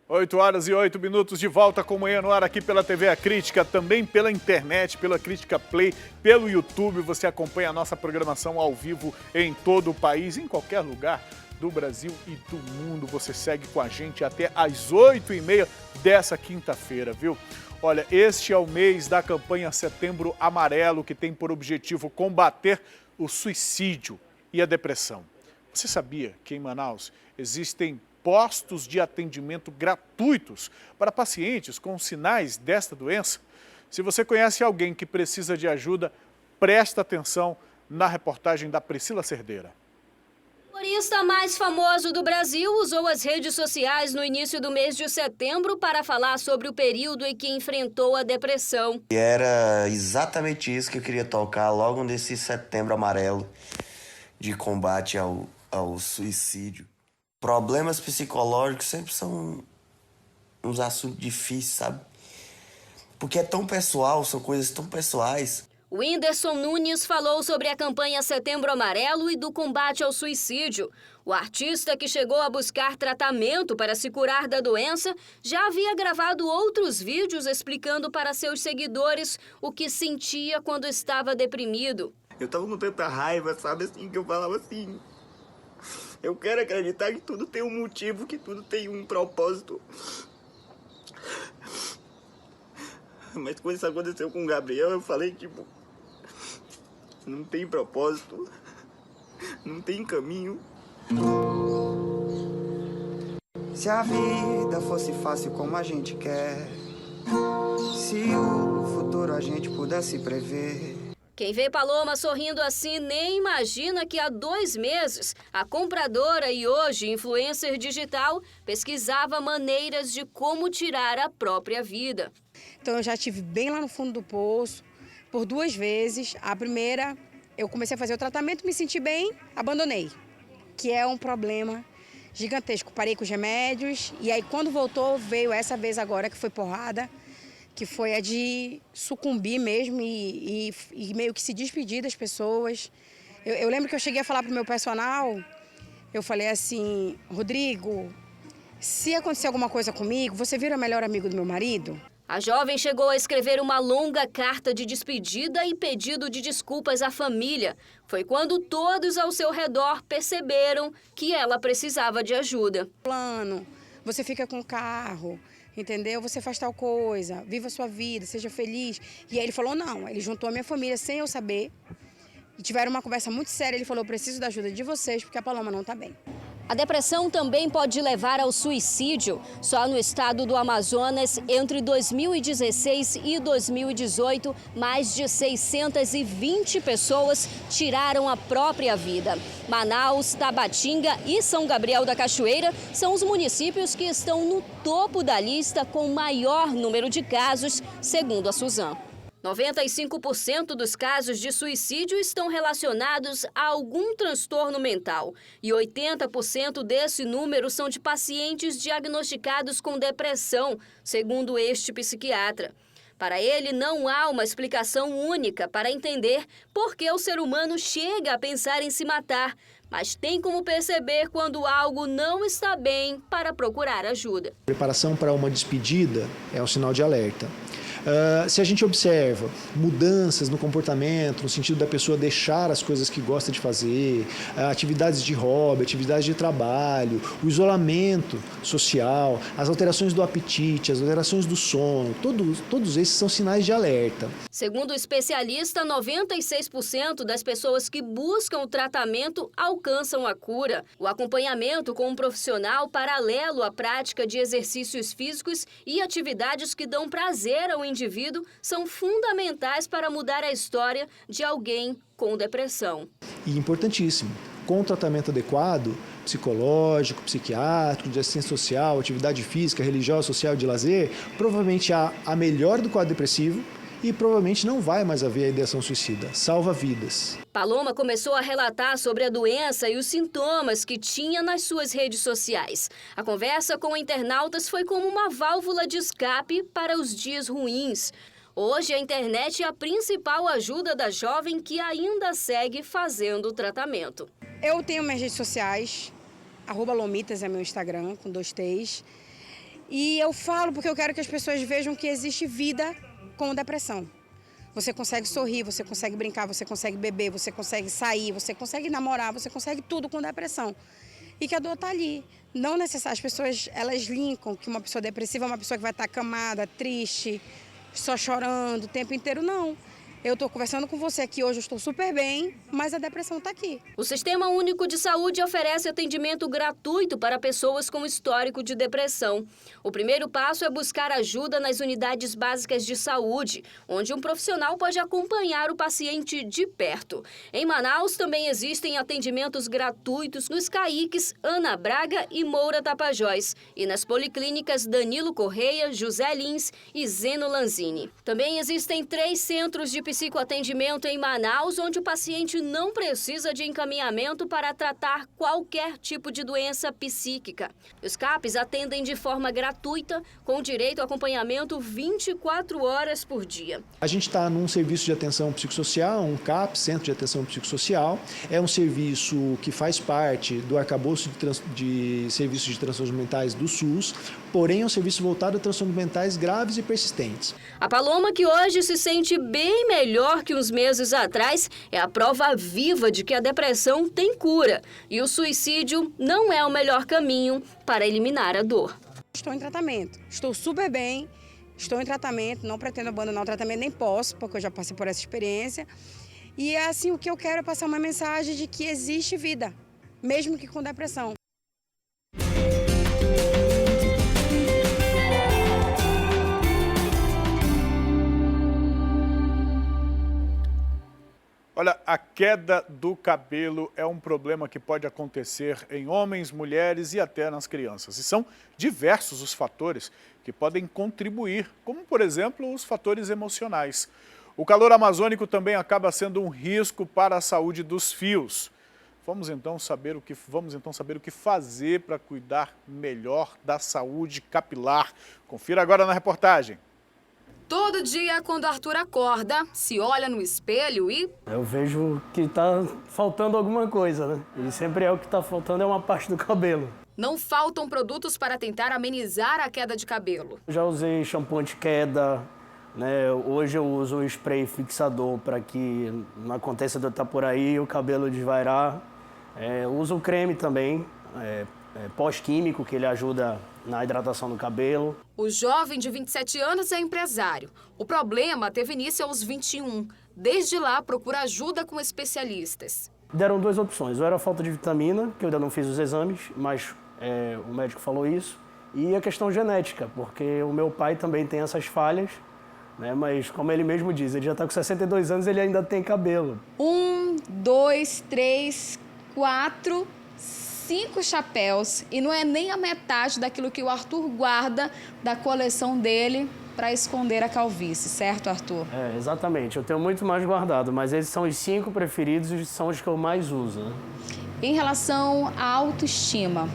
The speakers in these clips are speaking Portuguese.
8h08, de volta com Manhã no Ar aqui pela TV A Crítica, também pela internet, pela Crítica Play, pelo YouTube. Você acompanha a nossa programação ao vivo em todo o país, em qualquer lugar do Brasil e do mundo. Você segue com a gente até às 8h30 dessa quinta-feira, viu? Olha, este é o mês da campanha Setembro Amarelo, que tem por objetivo combater o suicídio e a depressão. Você sabia que em Manaus existem postos de atendimento gratuitos para pacientes com sinais desta doença? Se você conhece alguém que precisa de ajuda, presta atenção na reportagem da Priscila Cerdeira. O humorista mais famoso do Brasil usou as redes sociais no início do mês de setembro para falar sobre o período em que enfrentou a depressão. E era exatamente isso que eu queria tocar logo nesse Setembro Amarelo de combate ao suicídio. Problemas psicológicos sempre são uns assuntos difíceis, sabe? Porque é tão pessoal, são coisas tão pessoais. O Whindersson Nunes falou sobre a campanha Setembro Amarelo e do combate ao suicídio. O artista, que chegou a buscar tratamento para se curar da doença, já havia gravado outros vídeos explicando para seus seguidores o que sentia quando estava deprimido. Eu tava com tanta raiva, sabe, assim, que eu falava assim... Eu quero acreditar que tudo tem um motivo, que tudo tem um propósito. Mas quando isso aconteceu com o Gabriel, eu falei, tipo... Não tem propósito, não tem caminho. Se a vida fosse fácil como a gente quer, se o futuro a gente pudesse prever... Quem vê Paloma sorrindo assim nem imagina que há 2 meses a compradora e hoje influencer digital pesquisava maneiras de como tirar a própria vida. Então eu já estive bem lá no fundo do poço por 2 vezes. A primeira, eu comecei a fazer o tratamento, me senti bem, abandonei, que é um problema gigantesco. Parei com os remédios e aí quando voltou veio essa vez agora que foi porrada, que foi a de sucumbir mesmo e meio que se despedir das pessoas. Eu lembro que eu cheguei a falar para o meu personal, eu falei assim, Rodrigo, se acontecer alguma coisa comigo, você vira o melhor amigo do meu marido? A jovem chegou a escrever uma longa carta de despedida e pedido de desculpas à família. Foi quando todos ao seu redor perceberam que ela precisava de ajuda. Plano, você fica com o carro... Entendeu? Você faz tal coisa, viva a sua vida, seja feliz. E aí ele falou não, ele juntou a minha família sem eu saber. E tiveram uma conversa muito séria, ele falou, preciso da ajuda de vocês, porque a Paloma não está bem. A depressão também pode levar ao suicídio. Só no estado do Amazonas, entre 2016 e 2018, mais de 620 pessoas tiraram a própria vida. Manaus, Tabatinga e São Gabriel da Cachoeira são os municípios que estão no topo da lista com maior número de casos, segundo a Suzam. 95% dos casos de suicídio estão relacionados a algum transtorno mental e 80% desse número são de pacientes diagnosticados com depressão, segundo este psiquiatra. Para ele, não há uma explicação única para entender por que o ser humano chega a pensar em se matar, mas tem como perceber quando algo não está bem para procurar ajuda. Preparação para uma despedida é um sinal de alerta. Se a gente observa mudanças no comportamento, no sentido da pessoa deixar as coisas que gosta de fazer, atividades de hobby, atividades de trabalho, o isolamento social, as alterações do apetite, as alterações do sono, todos esses são sinais de alerta. Segundo o especialista, 96% das pessoas que buscam o tratamento alcançam a cura. O acompanhamento com um profissional paralelo à prática de exercícios físicos e atividades que dão prazer ao indivíduo são fundamentais para mudar a história de alguém com depressão. E importantíssimo, com o tratamento adequado, psicológico, psiquiátrico, de assistência social, atividade física, religiosa, social e de lazer, provavelmente há a melhora do quadro depressivo e provavelmente não vai mais haver a ideação suicida. Salva vidas. Paloma começou a relatar sobre a doença e os sintomas que tinha nas suas redes sociais. A conversa com internautas foi como uma válvula de escape para os dias ruins. Hoje, a internet é a principal ajuda da jovem que ainda segue fazendo o tratamento. Eu tenho minhas redes sociais, @lomitas é meu Instagram, com 2 T's. E eu falo porque eu quero que as pessoas vejam que existe vida com depressão. Você consegue sorrir, você consegue brincar, você consegue beber, você consegue sair, você consegue namorar, você consegue tudo com depressão. E que a dor está ali. Não necessariamente, as pessoas, elas linkam que uma pessoa depressiva é uma pessoa que vai estar acamada, triste, só chorando o tempo inteiro. Não. Eu estou conversando com você aqui hoje, eu estou super bem, mas a depressão está aqui. O Sistema Único de Saúde oferece atendimento gratuito para pessoas com histórico de depressão. O primeiro passo é buscar ajuda nas unidades básicas de saúde, onde um profissional pode acompanhar o paciente de perto. Em Manaus também existem atendimentos gratuitos nos CAICs Ana Braga e Moura Tapajós e nas policlínicas Danilo Correia, José Lins e Zeno Lanzini. Também existem 3 centros de psicoatendimento em Manaus, onde o paciente não precisa de encaminhamento para tratar qualquer tipo de doença psíquica. Os CAPs atendem de forma gratuita, com direito a acompanhamento 24 horas por dia. A gente está num serviço de atenção psicossocial, um CAP, Centro de Atenção Psicossocial. É um serviço que faz parte do arcabouço de serviços de transtornos mentais do SUS, porém é um serviço voltado a transtornos mentais graves e persistentes. A Paloma, que hoje se sente bem melhor que uns meses atrás, é a prova viva de que a depressão tem cura e o suicídio não é o melhor caminho para eliminar a dor. Estou em tratamento, estou super bem, estou em tratamento, não pretendo abandonar o tratamento, nem posso, porque eu já passei por essa experiência. E assim, o que eu quero é passar uma mensagem de que existe vida, mesmo que com depressão. Olha, a queda do cabelo é um problema que pode acontecer em homens, mulheres e até nas crianças. E são diversos os fatores que podem contribuir, como, por exemplo, os fatores emocionais. O calor amazônico também acaba sendo um risco para a saúde dos fios. Vamos então saber o que fazer para cuidar melhor da saúde capilar. Confira agora na reportagem. Todo dia, quando Arthur acorda, se olha no espelho e... Eu vejo que tá faltando alguma coisa, né? E sempre é o que tá faltando, é uma parte do cabelo. Não faltam produtos para tentar amenizar a queda de cabelo. Já usei shampoo anti-queda, né? Hoje eu uso um spray fixador para que não aconteça de eu estar por aí e o cabelo desvairar. Uso o creme também, pós-químico, que ele ajuda na hidratação do cabelo. O jovem de 27 anos é empresário. O problema teve início aos 21. Desde lá, procura ajuda com especialistas. Deram 2 opções. Ou era falta de vitamina, que eu ainda não fiz os exames, mas o médico falou isso. E a questão genética, porque o meu pai também tem essas falhas, né? Mas, como ele mesmo diz, ele já está com 62 anos e ele ainda tem cabelo. 1, 2, 3, 4... 5 chapéus e não é nem a metade daquilo que o Arthur guarda da coleção dele para esconder a calvície, certo, Arthur? Exatamente. Eu tenho muito mais guardado, mas esses são os 5 preferidos e são os que eu mais uso, né? Em relação à autoestima,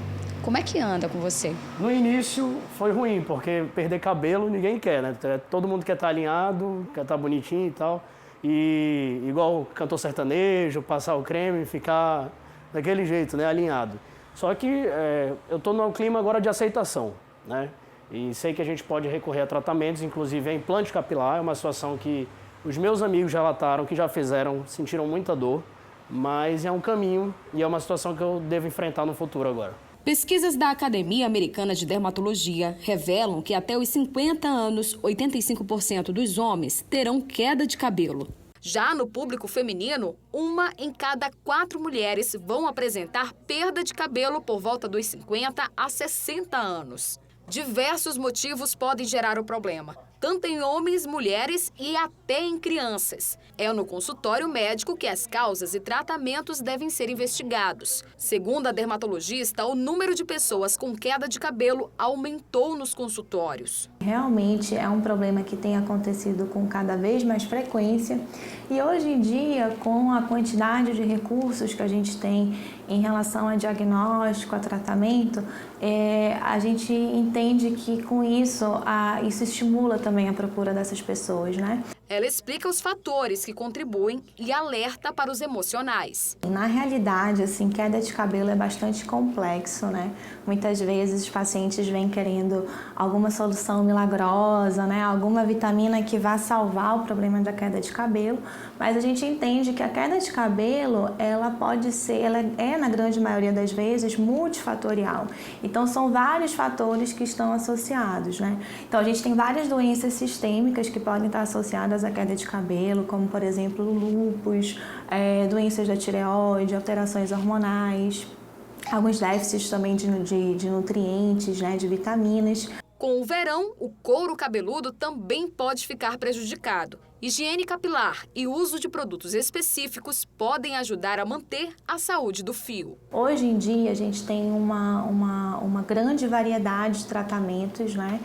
como é que anda com você? No início foi ruim, porque perder cabelo ninguém quer, né? Todo mundo quer estar alinhado, quer estar bonitinho e tal. E igual cantor sertanejo, passar o creme, ficar daquele jeito, né, alinhado. Só que eu estou num clima agora de aceitação, né? E sei que a gente pode recorrer a tratamentos, inclusive a implante capilar, é uma situação que os meus amigos relataram que já fizeram, sentiram muita dor, mas é um caminho e é uma situação que eu devo enfrentar no futuro agora. Pesquisas da Academia Americana de Dermatologia revelam que até os 50 anos, 85% dos homens terão queda de cabelo. Já no público feminino, 1 em cada 4 mulheres vão apresentar perda de cabelo por volta dos 50 a 60 anos. Diversos motivos podem gerar o problema, tanto em homens, mulheres e até em crianças. É no consultório médico que as causas e tratamentos devem ser investigados. Segundo a dermatologista, o número de pessoas com queda de cabelo aumentou nos consultórios. Realmente é um problema que tem acontecido com cada vez mais frequência e hoje em dia, com a quantidade de recursos que a gente tem em relação a diagnóstico, a tratamento, a gente entende que com isso, isso estimula também a procura dessas pessoas, né? Ela explica os fatores que contribuem e alerta para os emocionais. Na realidade, assim, queda de cabelo é bastante complexo, né? Muitas vezes os pacientes vêm querendo alguma solução milagrosa, né? Alguma vitamina que vá salvar o problema da queda de cabelo, mas a gente entende que a queda de cabelo, ela pode ser, ela é na grande maioria das vezes multifatorial. Então são vários fatores que estão associados, né? Então a gente tem várias doenças sistêmicas que podem estar associadas à queda de cabelo, como por exemplo o lúpus, doenças da tireoide, alterações hormonais, alguns déficits também de nutrientes, né, de vitaminas. Com o verão, o couro cabeludo também pode ficar prejudicado. Higiene capilar e uso de produtos específicos podem ajudar a manter a saúde do fio. Hoje em dia a gente tem uma grande variedade de tratamentos, né,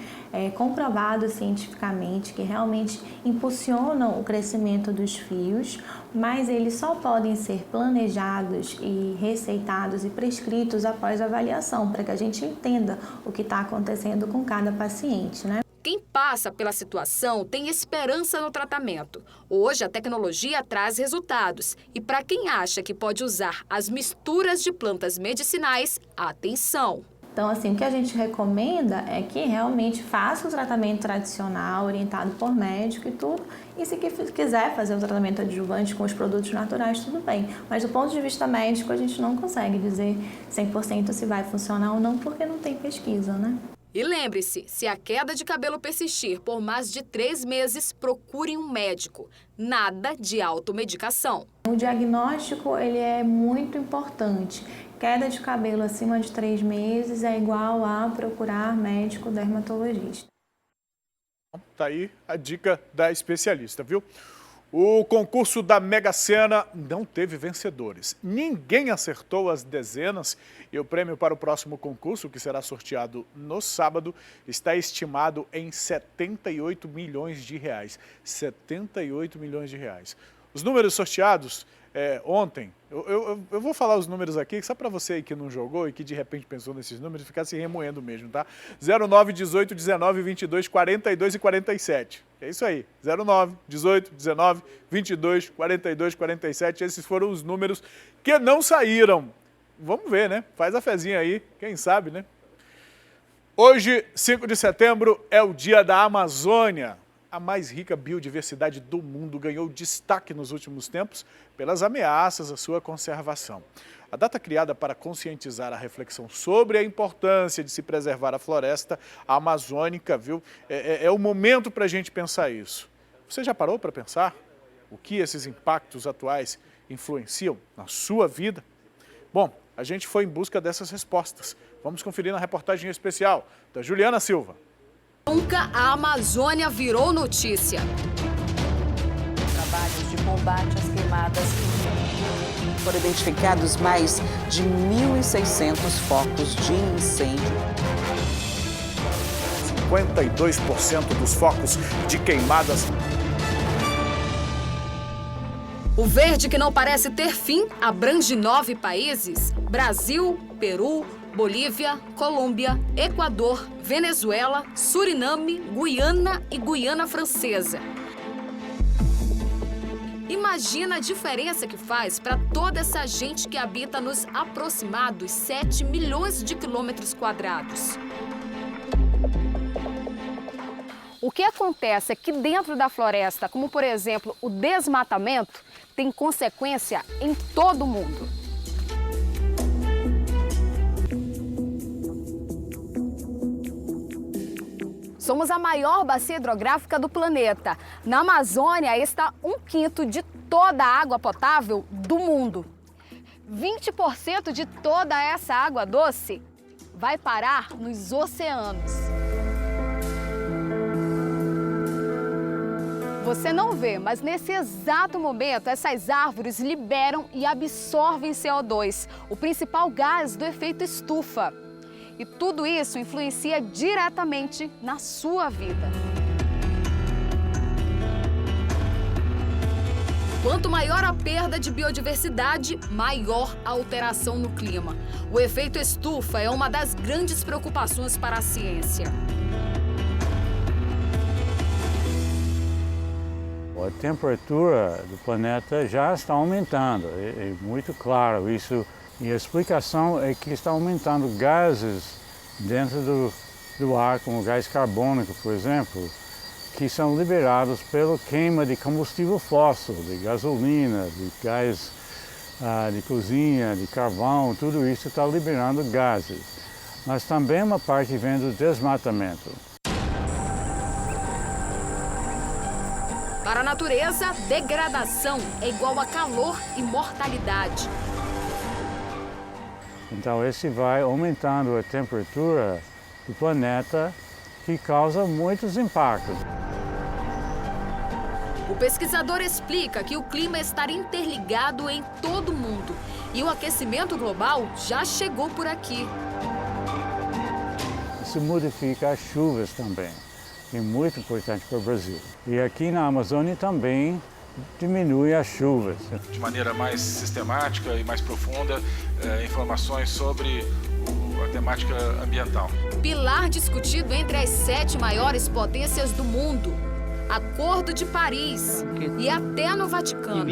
comprovados cientificamente que realmente impulsionam o crescimento dos fios, mas eles só podem ser planejados e receitados e prescritos após avaliação, para que a gente entenda o que está acontecendo com cada paciente, né? Quem passa pela situação tem esperança no tratamento. Hoje, a tecnologia traz resultados. E para quem acha que pode usar as misturas de plantas medicinais, atenção! Então, assim, o que a gente recomenda é que realmente faça o tratamento tradicional, orientado por médico e tudo. E se quiser fazer o tratamento adjuvante com os produtos naturais, tudo bem. Mas do ponto de vista médico, a gente não consegue dizer 100% se vai funcionar ou não, porque não tem pesquisa, né? E lembre-se, se a queda de cabelo persistir por mais de 3 meses, procure um médico. Nada de automedicação. O diagnóstico, ele é muito importante. Queda de cabelo acima de 3 meses é igual a procurar médico dermatologista. Tá aí a dica da especialista, viu? O concurso da Mega Sena não teve vencedores. Ninguém acertou as dezenas e o prêmio para o próximo concurso, que será sorteado no sábado, está estimado em 78 milhões de reais. 78 milhões de reais. Os números sorteados ontem, eu vou falar os números aqui, só para você aí que não jogou e que de repente pensou nesses números, ficar se remoendo mesmo, tá? 09, 18, 19, 22, 42 e 47. É isso aí, 09, 18, 19, 22, 42, 47, esses foram os números que não saíram. Vamos ver, né? Faz a fezinha aí, quem sabe, né? Hoje, 5 de setembro, é o Dia da Amazônia. A mais rica biodiversidade do mundo ganhou destaque nos últimos tempos pelas ameaças à sua conservação. A data criada para conscientizar a reflexão sobre a importância de se preservar a floresta amazônica, viu? É o momento para a gente pensar isso. Você já parou para pensar o que esses impactos atuais influenciam na sua vida? Bom, a gente foi em busca dessas respostas. Vamos conferir na reportagem especial da Juliana Silva. Nunca a Amazônia virou notícia. Trabalhos de combate às queimadas. Foram identificados mais de 1.600 focos de incêndio. 52% dos focos de queimadas. O verde que não parece ter fim abrange 9 países: Brasil, Peru, Bolívia, Colômbia, Equador, Venezuela, Suriname, Guiana e Guiana Francesa. Imagina a diferença que faz para toda essa gente que habita nos aproximados 7 milhões de quilômetros quadrados. O que acontece é que dentro da floresta, como por exemplo o desmatamento, tem consequência em todo o mundo. Somos a maior bacia hidrográfica do planeta. Na Amazônia está 1/5 de toda a água potável do mundo. 20% de toda essa água doce vai parar nos oceanos. Você não vê, mas nesse exato momento essas árvores liberam e absorvem CO2, o principal gás do efeito estufa. E tudo isso influencia diretamente na sua vida. Quanto maior a perda de biodiversidade, maior a alteração no clima. O efeito estufa é uma das grandes preocupações para a ciência. A temperatura do planeta já está aumentando, é muito claro isso. E a explicação é que está aumentando gases dentro do ar, como o gás carbônico, por exemplo, que são liberados pela queima de combustível fóssil, de gasolina, de gás de cozinha, de carvão, tudo isso está liberando gases. Mas também uma parte vem do desmatamento. Para a natureza, degradação é igual a calor e mortalidade. Então esse vai aumentando a temperatura do planeta, que causa muitos impactos. O pesquisador explica que o clima está interligado em todo o mundo e o aquecimento global já chegou por aqui. Isso modifica as chuvas também, que é muito importante para o Brasil. E aqui na Amazônia também diminui as chuvas. De maneira mais sistemática e mais profunda, informações sobre a temática ambiental. Pilar discutido entre as 7 maiores potências do mundo. Acordo de Paris e até no Vaticano.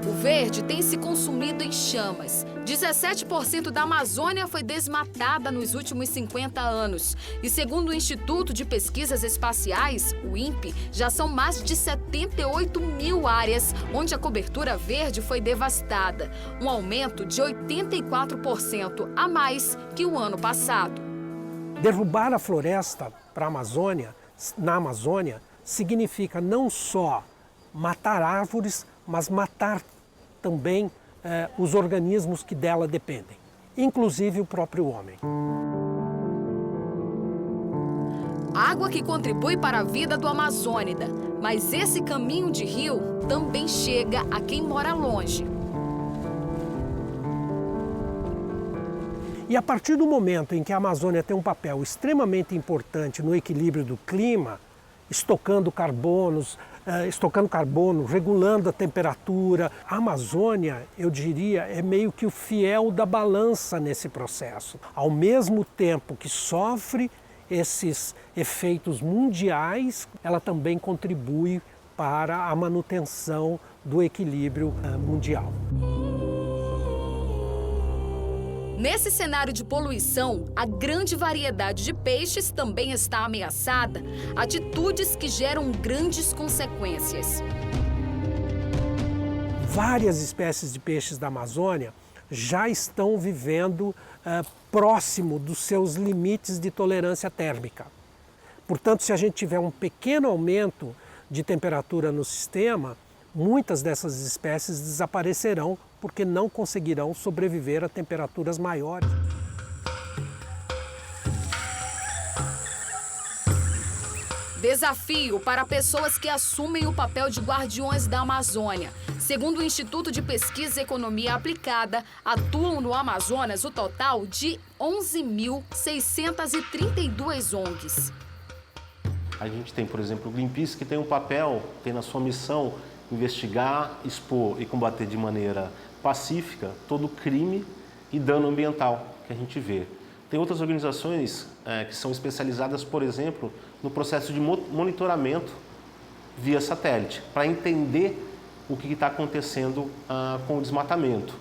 O verde tem se consumido em chamas. 17% da Amazônia foi desmatada nos últimos 50 anos. E segundo o Instituto de Pesquisas Espaciais, o INPE, já são mais de 78 mil áreas onde a cobertura verde foi devastada. Um aumento de 84% a mais que o ano passado. Derrubar a floresta na Amazônia, significa não só matar árvores, mas matar também os organismos que dela dependem, inclusive o próprio homem. Água que contribui para a vida do amazônida, mas esse caminho de rio também chega a quem mora longe. E a partir do momento em que a Amazônia tem um papel extremamente importante no equilíbrio do clima, estocando carbono, regulando a temperatura. A Amazônia, eu diria, é meio que o fiel da balança nesse processo. Ao mesmo tempo que sofre esses efeitos mundiais, ela também contribui para a manutenção do equilíbrio mundial. Nesse cenário de poluição, a grande variedade de peixes também está ameaçada, atitudes que geram grandes consequências. Várias espécies de peixes da Amazônia já estão vivendo próximo dos seus limites de tolerância térmica. Portanto, se a gente tiver um pequeno aumento de temperatura no sistema, muitas dessas espécies desaparecerão porque não conseguirão sobreviver a temperaturas maiores. Desafio para pessoas que assumem o papel de guardiões da Amazônia. Segundo o Instituto de Pesquisa e Economia Aplicada, atuam no Amazonas o total de 11.632 ONGs. A gente tem, por exemplo, o Greenpeace, que tem um papel, tem na sua missão investigar, expor e combater de maneira pacífica todo crime e dano ambiental que a gente vê. Tem outras organizações que são especializadas, por exemplo, no processo de monitoramento via satélite, para entender o que está acontecendo com o desmatamento.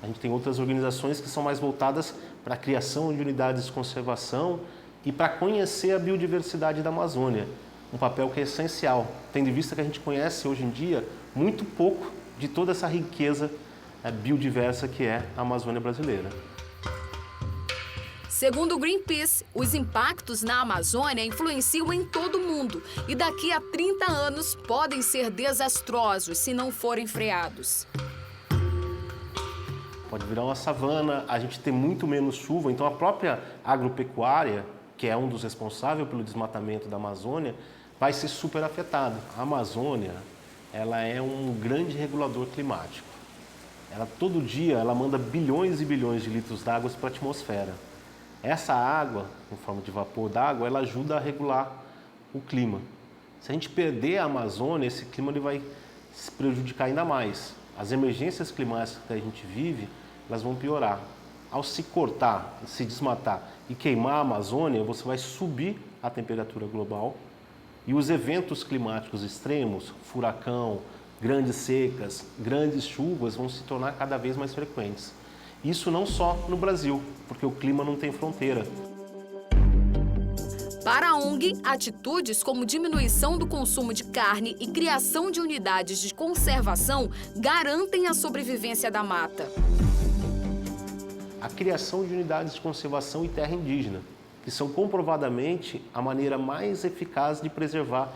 A gente tem outras organizações que são mais voltadas para a criação de unidades de conservação e para conhecer a biodiversidade da Amazônia, um papel que é essencial, tendo em vista que a gente conhece hoje em dia muito pouco de toda essa riqueza biodiversa que é a Amazônia brasileira. Segundo o Greenpeace, os impactos na Amazônia influenciam em todo o mundo e daqui a 30 anos podem ser desastrosos se não forem freados. Pode virar uma savana, a gente tem muito menos chuva, então a própria agropecuária, que é um dos responsáveis pelo desmatamento da Amazônia, vai ser super afetada. A Amazônia, ela é um grande regulador climático. Todo dia ela manda bilhões e bilhões de litros d'água para a atmosfera. Essa água, em forma de vapor d'água, ela ajuda a regular o clima. Se a gente perder a Amazônia, esse clima ele vai se prejudicar ainda mais. As emergências climáticas que a gente vive, elas vão piorar. Ao se cortar, se desmatar e queimar a Amazônia, você vai subir a temperatura global E os eventos climáticos extremos, furacão, grandes secas, grandes chuvas, vão se tornar cada vez mais frequentes. Isso não só no Brasil, porque o clima não tem fronteira. Para a ONG, atitudes como diminuição do consumo de carne e criação de unidades de conservação garantem a sobrevivência da mata. A criação de unidades de conservação e terra indígena, que são comprovadamente a maneira mais eficaz de preservar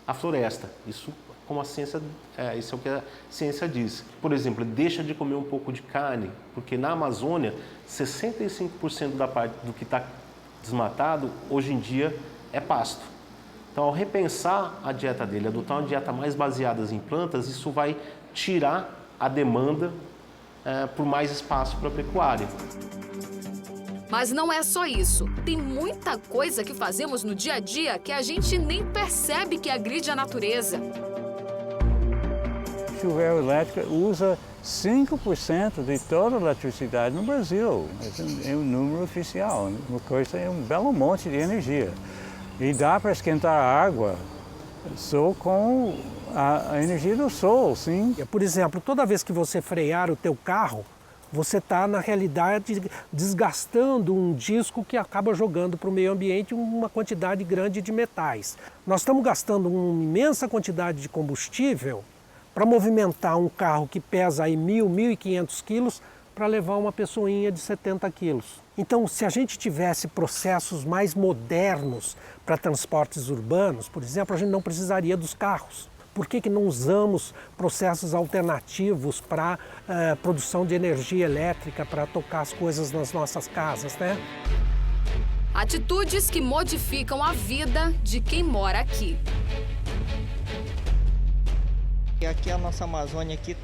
a floresta. Isso é o que a ciência diz. Por exemplo, deixa de comer um pouco de carne, porque na Amazônia, 65% da parte do que está desmatado, hoje em dia, é pasto. Então, ao repensar a dieta dele, adotar uma dieta mais baseada em plantas, isso vai tirar a demanda por mais espaço para a pecuária. Mas não é só isso. Tem muita coisa que fazemos no dia a dia que a gente nem percebe que agride a natureza. O chuveiro elétrico usa 5% de toda a eletricidade no Brasil. É o número oficial. Uma coisa é um belo monte de energia. E dá para esquentar a água só com a energia do sol, sim. Por exemplo, toda vez que você frear o teu carro, você está, na realidade, desgastando um disco que acaba jogando para o meio ambiente uma quantidade grande de metais. Nós estamos gastando uma imensa quantidade de combustível para movimentar um carro que pesa aí 1.500 quilos para levar uma pessoinha de 70 quilos. Então, se a gente tivesse processos mais modernos para transportes urbanos, por exemplo, a gente não precisaria dos carros. Por que não usamos processos alternativos para produção de energia elétrica, para tocar as coisas nas nossas casas, né? Atitudes que modificam a vida de quem mora aqui. E aqui a nossa Amazônia, aqui,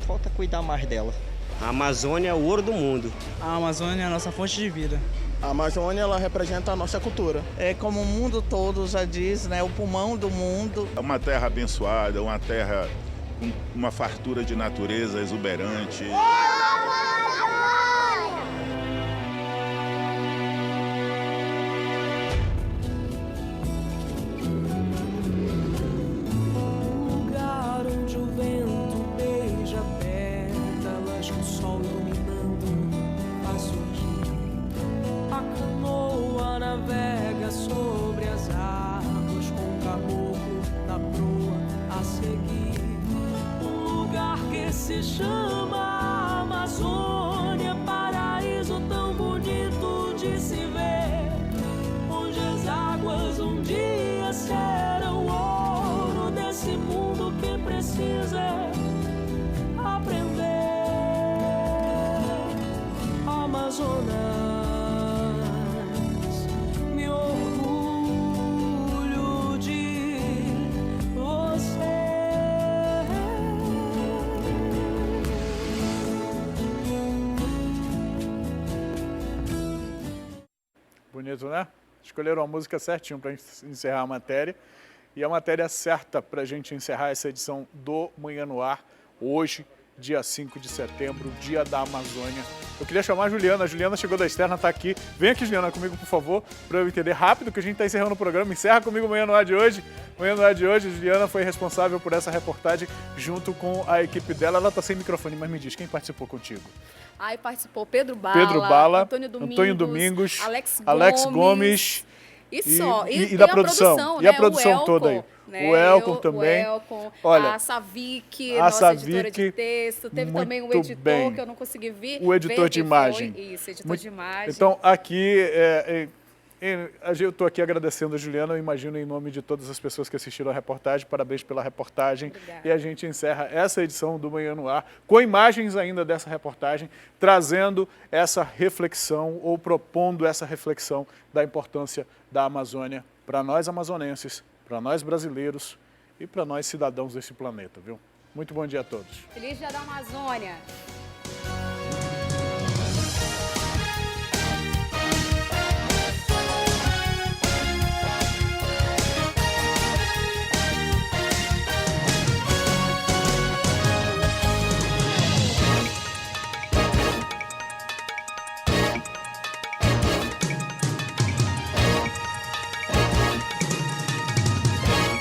falta cuidar mais dela. A Amazônia é o ouro do mundo. A Amazônia é a nossa fonte de vida. A Amazônia, ela representa a nossa cultura. É como o mundo todo já diz, né? O pulmão do mundo. É uma terra abençoada, uma terra com uma fartura de natureza exuberante. Lugar onde o vento beija pétalas com o sol iluminando azul. A canoa navega sobre as águas com o caboclo na proa a seguir. Um lugar que se chama Amazônia, paraíso tão bonito de se ver, onde as águas um dia serão ouro desse mundo que precisa aprender. Amazonas, me orgulho de você. Bonito, né? Escolheram a música certinho para encerrar a matéria. E a matéria certa para a gente encerrar essa edição do Manhã no Ar, hoje, dia 5 de setembro, dia da Amazônia. Eu queria chamar a Juliana. A Juliana chegou da externa, está aqui. Vem aqui, Juliana, comigo, por favor, para eu entender rápido que a gente está encerrando o programa. Encerra comigo o Manhã no Ar de hoje. Manhã no Ar de hoje, a Juliana foi responsável por essa reportagem junto com a equipe dela. Ela está sem microfone, mas me diz, quem participou contigo? Aí participou Pedro Bala, Antônio Domingos, Alex Gomes e da produção. Né? E a produção toda aí. Né? O Elcon também. Olha, a Savic, nossa editora de texto. Teve também o editor, que eu não consegui ver. O editor de imagem. Isso, editor de imagem. Então, aqui, eu estou aqui agradecendo a Juliana, eu imagino em nome de todas as pessoas que assistiram a reportagem. Parabéns pela reportagem. Obrigada. E a gente encerra essa edição do Manhã no Ar, com imagens ainda dessa reportagem, trazendo essa reflexão, ou propondo essa reflexão da importância da Amazônia para nós amazonenses, para nós brasileiros e para nós cidadãos desse planeta, viu? Muito bom dia a todos. Feliz Dia da Amazônia!